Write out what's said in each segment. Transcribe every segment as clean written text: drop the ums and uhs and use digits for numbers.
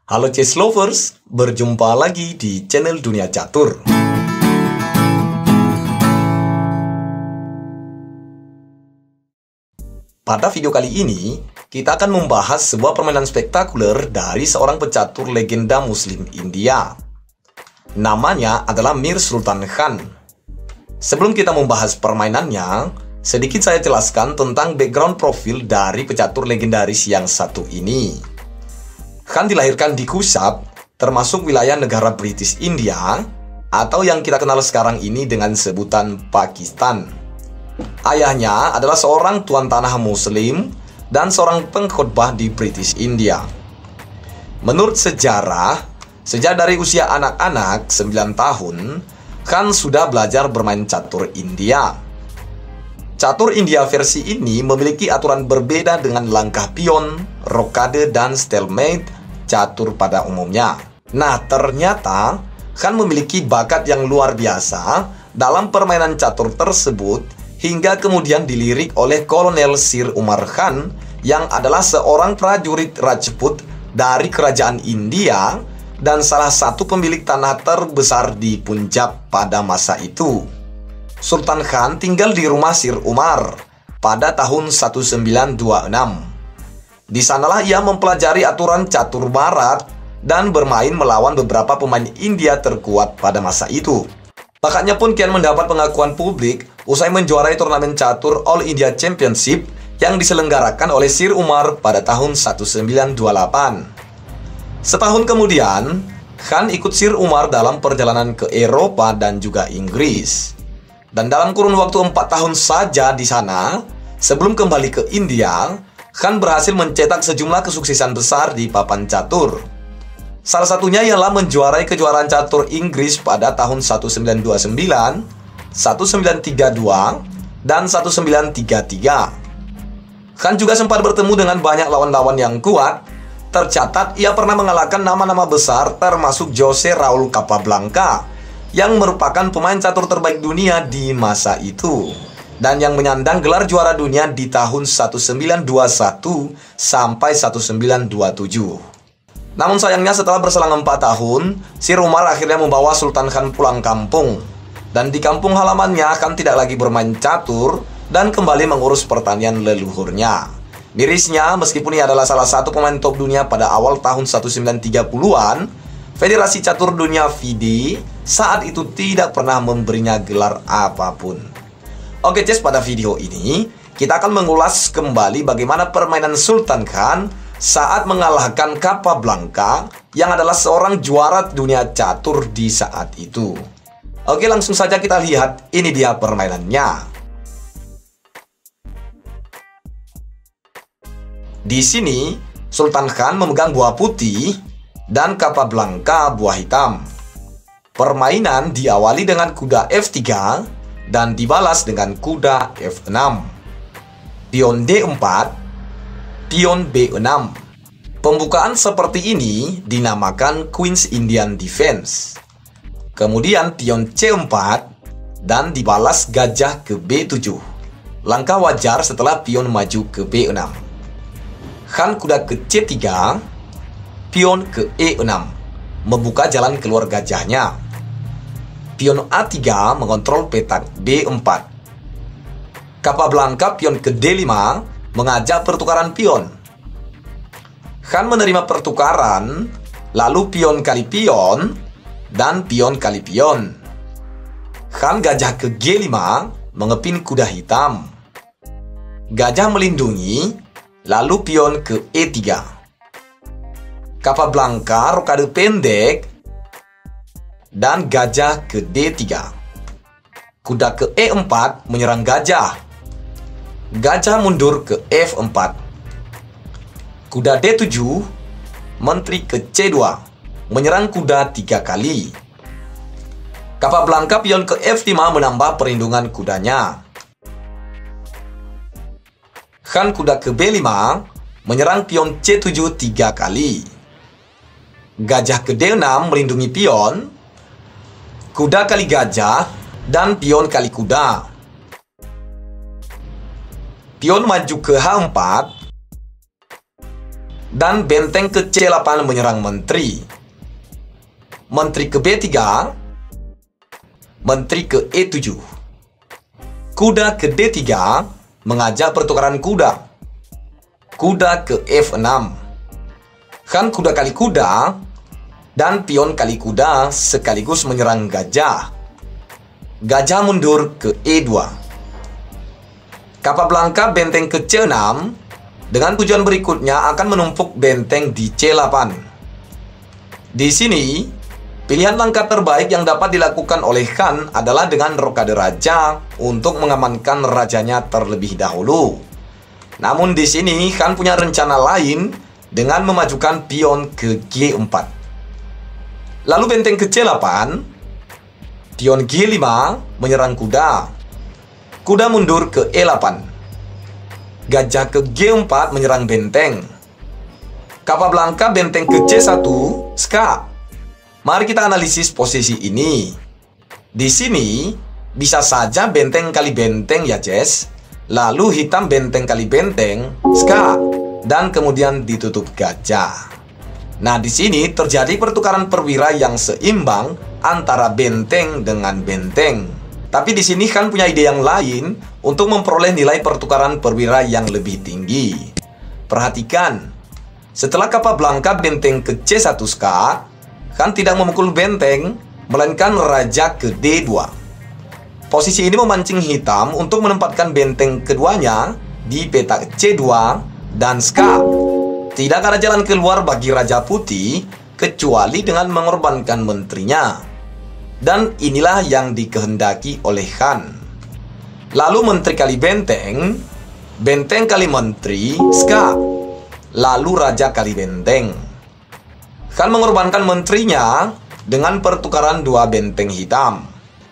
Halo chess lovers, berjumpa lagi di channel Dunia Catur. Pada video kali ini, kita akan membahas sebuah permainan spektakuler dari seorang pecatur legenda Muslim India. Namanya adalah Mir Sultan Khan. Sebelum kita membahas permainannya, sedikit saya jelaskan tentang background profil dari pecatur legendaris yang satu ini. Khan dilahirkan di Kushat, termasuk wilayah negara British India, atau yang kita kenal sekarang ini dengan sebutan Pakistan. Ayahnya adalah seorang tuan tanah Muslim dan seorang pengkhotbah di British India. Menurut sejarah, sejak dari usia anak-anak 9 tahun, Khan sudah belajar bermain catur India. Catur India versi ini memiliki aturan berbeda dengan langkah pion, rokade, dan stalemate catur pada umumnya. Nah, ternyata Khan memiliki bakat yang luar biasa dalam permainan catur tersebut hingga kemudian dilirik oleh Kolonel Sir Umar Khan yang adalah seorang prajurit Rajput dari kerajaan India dan salah satu pemilik tanah terbesar di Punjab pada masa itu. Sultan Khan tinggal di rumah Sir Umar pada tahun 1926. Di sanalah ia mempelajari aturan catur barat dan bermain melawan beberapa pemain India terkuat pada masa itu. Bakatnya pun kian mendapat pengakuan publik usai menjuarai turnamen catur All India Championship yang diselenggarakan oleh Sir Umar pada tahun 1928. Setahun kemudian, Khan ikut Sir Umar dalam perjalanan ke Eropa dan juga Inggris. Dan dalam kurun waktu 4 tahun saja di sana, sebelum kembali ke India, Khan berhasil mencetak sejumlah kesuksesan besar di papan catur. Salah satunya ialah menjuarai kejuaraan catur Inggris pada tahun 1929, 1932, dan 1933. Khan juga sempat bertemu dengan banyak lawan-lawan yang kuat. Tercatat ia pernah mengalahkan nama-nama besar termasuk Jose Raul Capablanca yang merupakan pemain catur terbaik dunia di masa itu dan yang menyandang gelar juara dunia di tahun 1921 sampai 1927. Namun sayangnya setelah berselang 4 tahun, Sir Umar akhirnya membawa Sultan Khan pulang kampung. Dan di kampung halamannya, Khan tidak lagi bermain catur dan kembali mengurus pertanian leluhurnya. Mirisnya, meskipun ia adalah salah satu pemain top dunia pada awal tahun 1930-an, Federasi Catur Dunia FIDE saat itu tidak pernah memberinya gelar apapun. Oke Ces, pada video ini kita akan mengulas kembali bagaimana permainan Sultan Khan saat mengalahkan Capablanca yang adalah seorang juara dunia catur di saat itu. Oke, langsung saja kita lihat, ini dia permainannya. Di sini Sultan Khan memegang buah putih dan Capablanca buah hitam. Permainan diawali dengan kuda F3 dan dibalas dengan kuda F6. Pion D4, pion B6. Pembukaan seperti ini dinamakan Queen's Indian Defense. Kemudian pion C4 dan dibalas gajah ke B7. Langkah wajar setelah pion maju ke B6. Khan kuda ke C3, pion ke E6, membuka jalan keluar gajahnya. Pion A3 mengontrol petak B4. Capablanca pion ke D5 mengajak pertukaran pion. Khan menerima pertukaran, lalu pion kali pion, dan pion kali pion. Khan gajah ke G5 mengepin kuda hitam. Gajah melindungi, lalu pion ke E3. Capablanca rokade pendek, dan gajah ke D3. Kuda ke E4 menyerang gajah. Gajah mundur ke F4. Kuda D7, menteri ke C2, menyerang kuda 3 kali. Capablanca pion ke F5 menambah perlindungan kudanya. Khan kuda ke B5, menyerang pion C7 3 kali. Gajah ke D6 melindungi pion. Kuda kali gajah dan pion kali kuda. Pion maju ke H4. Dan benteng ke C8 menyerang menteri. Menteri ke B3, menteri ke E7. Kuda ke D3 mengajak pertukaran kuda. Kuda ke F6. Khan kuda kali kuda dan pion kali kuda sekaligus menyerang gajah. Gajah mundur ke E2. Capablanca benteng ke C6 dengan tujuan berikutnya akan menumpuk benteng di C8. Di sini, pilihan langkah terbaik yang dapat dilakukan oleh Khan adalah dengan rokade raja untuk mengamankan rajanya terlebih dahulu. Namun di sini Khan punya rencana lain dengan memajukan pion ke G4. Lalu benteng ke C8, pion G5 menyerang kuda. Kuda mundur ke E8. Gajah ke G4 menyerang benteng. Capablanca benteng ke C1, ska. Mari kita analisis posisi ini. Di sini bisa saja benteng kali benteng ya, Jess. Lalu hitam benteng kali benteng, ska, dan kemudian ditutup gajah. Nah, di sini terjadi pertukaran perwira yang seimbang antara benteng dengan benteng. Tapi di sini Khan punya ide yang lain untuk memperoleh nilai pertukaran perwira yang lebih tinggi. Perhatikan, setelah Capablanca benteng ke C1 ska, Khan tidak memukul benteng, melainkan raja ke D2. Posisi ini memancing hitam untuk menempatkan benteng keduanya di petak C2 dan ska. Tidak ada jalan keluar bagi Raja Putih kecuali dengan mengorbankan menterinya. Dan inilah yang dikehendaki oleh Khan. Lalu menteri kali benteng, benteng kali menteri, ska. Lalu raja kali benteng. Khan mengorbankan menterinya dengan pertukaran dua benteng hitam.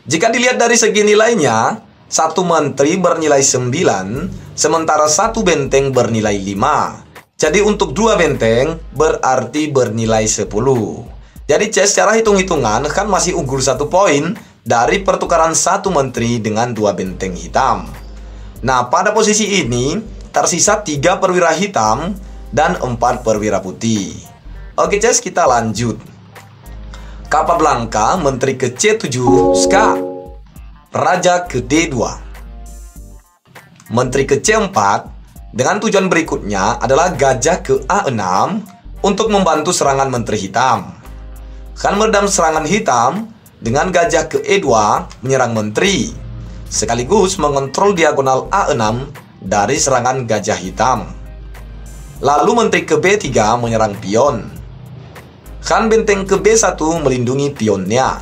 Jika dilihat dari segi nilainya, satu menteri bernilai 9, sementara satu benteng bernilai 5. Jadi untuk dua benteng berarti bernilai 10. Jadi secara hitung-hitungan Khan masih unggul 1 poin dari pertukaran satu menteri dengan dua benteng hitam. Nah, pada posisi ini tersisa 3 perwira hitam dan 4 perwira putih. Oke, Ces, kita lanjut. Capablanca menteri ke C7, ska. Raja ke D2. Menteri ke C4 dengan tujuan berikutnya adalah gajah ke A6 untuk membantu serangan menteri hitam. Khan meredam serangan hitam dengan gajah ke E2 menyerang menteri, sekaligus mengontrol diagonal A6 dari serangan gajah hitam. Lalu menteri ke B3 menyerang pion. Khan benteng ke B1 melindungi pionnya.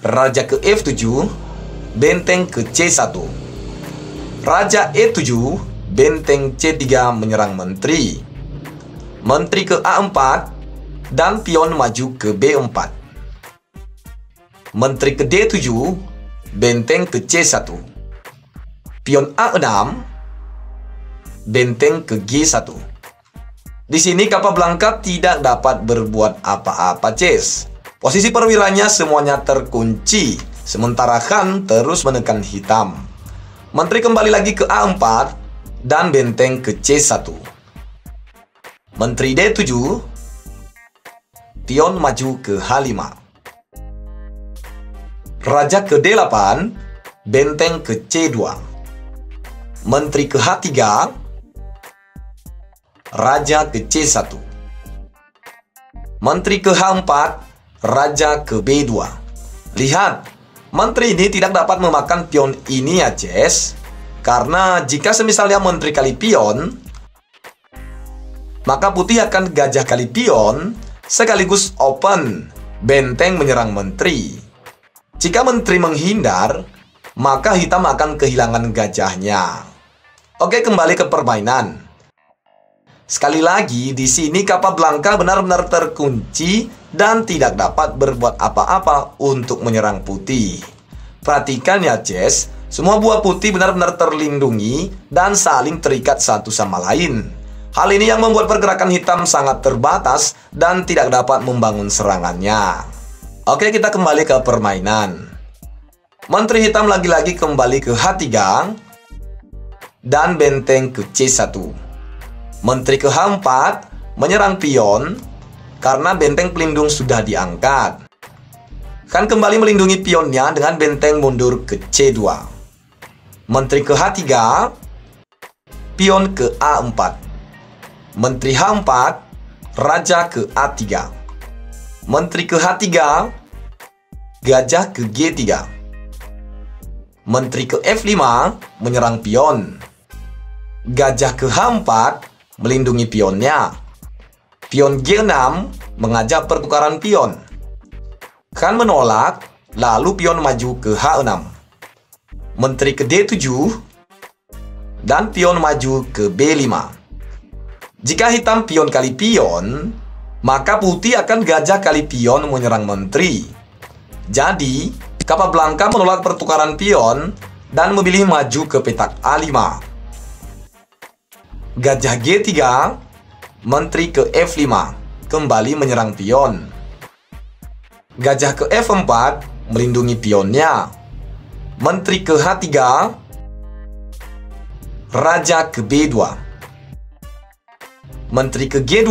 Raja ke F7, benteng ke C1. Raja E7, benteng C3 menyerang menteri. Menteri ke A4, dan pion maju ke B4. Menteri ke D7, benteng ke C1. Pion A6, benteng ke G1. Di sini Capablanca tidak dapat berbuat apa-apa, Ces. Posisi perwiranya semuanya terkunci, sementara Khan terus menekan hitam. Menteri kembali lagi ke A4 dan benteng ke C1. Menteri D7, pion maju ke H5. Raja ke D8, benteng ke C2. Menteri ke H3, raja ke C1. Menteri ke H4, raja ke B2. Lihat, menteri ini tidak dapat memakan pion ini ya, Ces. Karena jika semisalnya menteri kali pion, maka putih akan gajah kali pion, sekaligus open, benteng menyerang menteri. Jika menteri menghindar, maka hitam akan kehilangan gajahnya. Oke, kembali ke permainan. Sekali lagi, di sini Capablanca benar-benar terkunci dan tidak dapat berbuat apa-apa untuk menyerang putih. Perhatikan ya, Ces, semua buah putih benar-benar terlindungi dan saling terikat satu sama lain. Hal ini yang membuat pergerakan hitam sangat terbatas dan tidak dapat membangun serangannya. Oke, kita kembali ke permainan. Menteri hitam lagi-lagi kembali ke H3 dan benteng ke C1. Menteri ke H4 menyerang pion karena benteng pelindung sudah diangkat. Khan kembali melindungi pionnya dengan benteng mundur ke C2. Menteri ke H3, pion ke A4. Menteri H4, raja ke A3. Menteri ke H3, gajah ke G3. Menteri ke F5 menyerang pion. Gajah ke H4 melindungi pionnya. Pion G6 mengajak pertukaran pion. Khan menolak, lalu pion maju ke H6. Menteri ke D7 dan pion maju ke B5. Jika hitam pion kali pion, maka putih akan gajah kali pion menyerang menteri. Jadi, Capablanca menolak pertukaran pion dan memilih maju ke petak A5. Gajah G3, menteri ke F5, kembali menyerang pion. Gajah ke F4 melindungi pionnya. Menteri ke H3, raja ke B2. Menteri ke G2,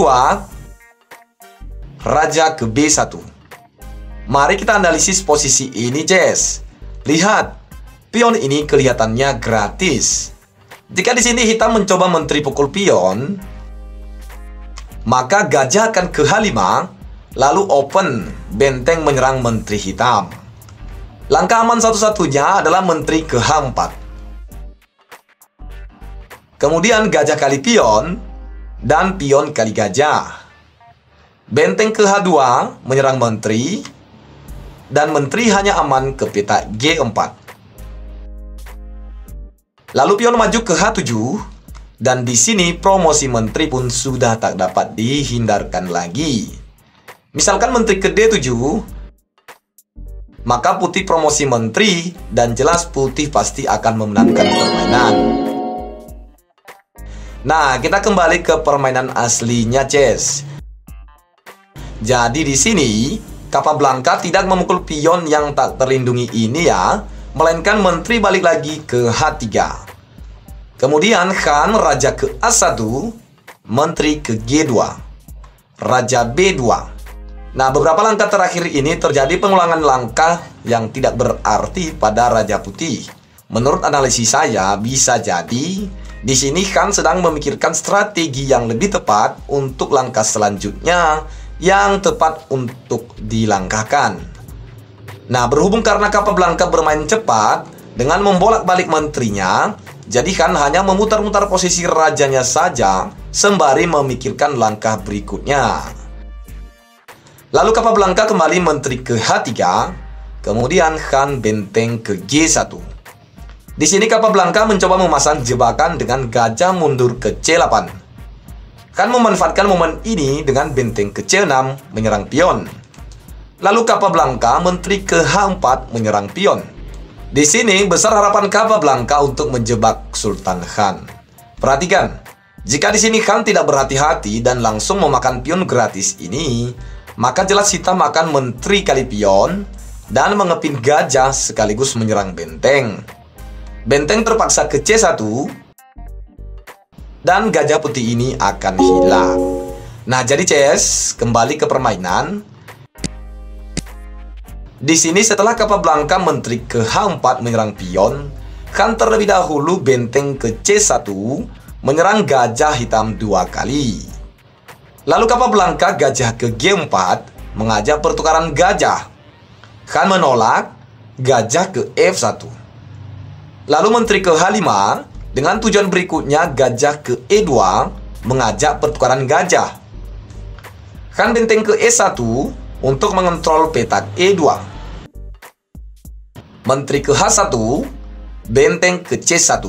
raja ke B1. Mari kita analisis posisi ini, Jess. Lihat, pion ini kelihatannya gratis. Jika di sini hitam mencoba menteri pukul pion, maka gajah akan ke H5, lalu open, benteng menyerang menteri hitam. Langkah aman satu-satunya adalah menteri ke H4. Kemudian gajah kali pion, dan pion kali gajah. Benteng ke H2 menyerang menteri, dan menteri hanya aman ke peta G4. Lalu pion maju ke H7, dan di sini promosi menteri pun sudah tak dapat dihindarkan lagi. Misalkan menteri ke D7, maka putih promosi menteri dan jelas putih pasti akan memenangkan permainan. Nah, kita kembali ke permainan aslinya, Chess. Jadi di sini Capablanca tidak memukul pion yang tak terlindungi ini ya, melainkan menteri balik lagi ke H3. Kemudian Khan raja ke A1, menteri ke G2, raja B2. Nah, beberapa langkah terakhir ini terjadi pengulangan langkah yang tidak berarti pada Raja Putih. Menurut analisis saya, bisa jadi di sini Khan sedang memikirkan strategi yang lebih tepat untuk langkah selanjutnya yang tepat untuk dilangkahkan. Nah, berhubung karena Capablanca bermain cepat dengan membolak-balik menterinya, jadi Khan hanya memutar-mutar posisi rajanya saja sembari memikirkan langkah berikutnya. Lalu Capablanca kembali menteri ke H3, kemudian Khan benteng ke G1. Di sini Capablanca mencoba memasang jebakan dengan gajah mundur ke C8. Khan memanfaatkan momen ini dengan benteng ke C6 menyerang pion. Lalu Capablanca menteri ke H4 menyerang pion. Di sini besar harapan Capablanca untuk menjebak Sultan Khan. Perhatikan, jika di sini Khan tidak berhati-hati dan langsung memakan pion gratis ini, maka jelas hitam akan menteri kali pion dan mengepin gajah sekaligus menyerang benteng. Benteng terpaksa ke C1 dan gajah putih ini akan hilang. Nah, jadi Chess, kembali ke permainan. Di sini setelah Capablanca menteri ke H4 menyerang pion, Khan terlebih dahulu benteng ke C1 menyerang gajah hitam 2 kali. Lalu Capablanca gajah ke G4 mengajak pertukaran gajah. Khan menolak, gajah ke F1. Lalu menteri ke H5 dengan tujuan berikutnya gajah ke E2 mengajak pertukaran gajah. Khan benteng ke E1 untuk mengontrol petak E2. Menteri ke H1, benteng ke C1.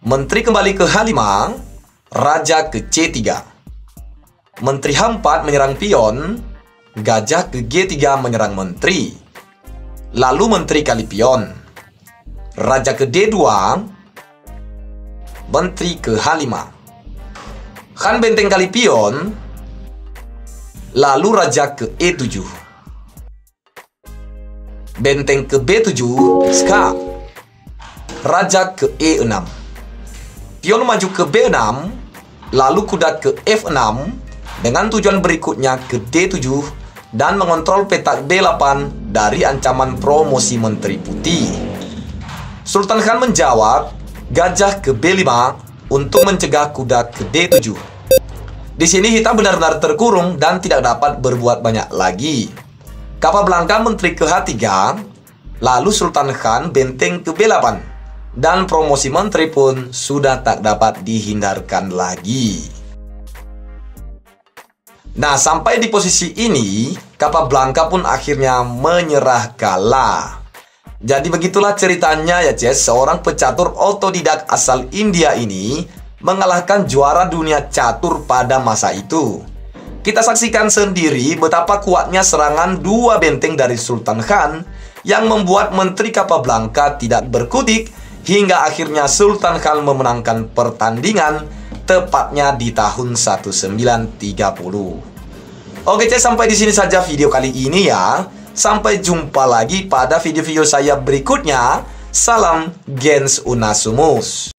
Menteri kembali ke H5, raja ke C3. Menteri H4 menyerang pion, gajah ke G3 menyerang menteri. Lalu menteri kali pion, raja ke D2, menteri ke H5. Khan benteng kali pion, lalu raja ke E7. Benteng ke B7, skak. Raja ke E6. pion maju ke B6, lalu kuda ke F6, dengan tujuan berikutnya ke D7, dan mengontrol petak D8 dari ancaman promosi Menteri Putih. Sultan Khan menjawab, gajah ke B5 untuk mencegah kuda ke D7. Di sini hitam benar-benar terkurung dan tidak dapat berbuat banyak lagi. Capablanca menteri ke H3, lalu Sultan Khan benteng ke B8. Dan promosi menteri pun sudah tak dapat dihindarkan lagi. Nah, sampai di posisi ini, Capablanca pun akhirnya menyerah kalah. Jadi begitulah ceritanya ya Ces, seorang pecatur otodidak asal India ini mengalahkan juara dunia catur pada masa itu. Kita saksikan sendiri betapa kuatnya serangan dua benteng dari Sultan Khan yang membuat Menteri Capablanca tidak berkutik hingga akhirnya Sultan Khan memenangkan pertandingan tepatnya di tahun 1930. Oke, sampai di sini saja video kali ini ya. Sampai jumpa lagi pada video-video saya berikutnya. Salam Gens Unasumus.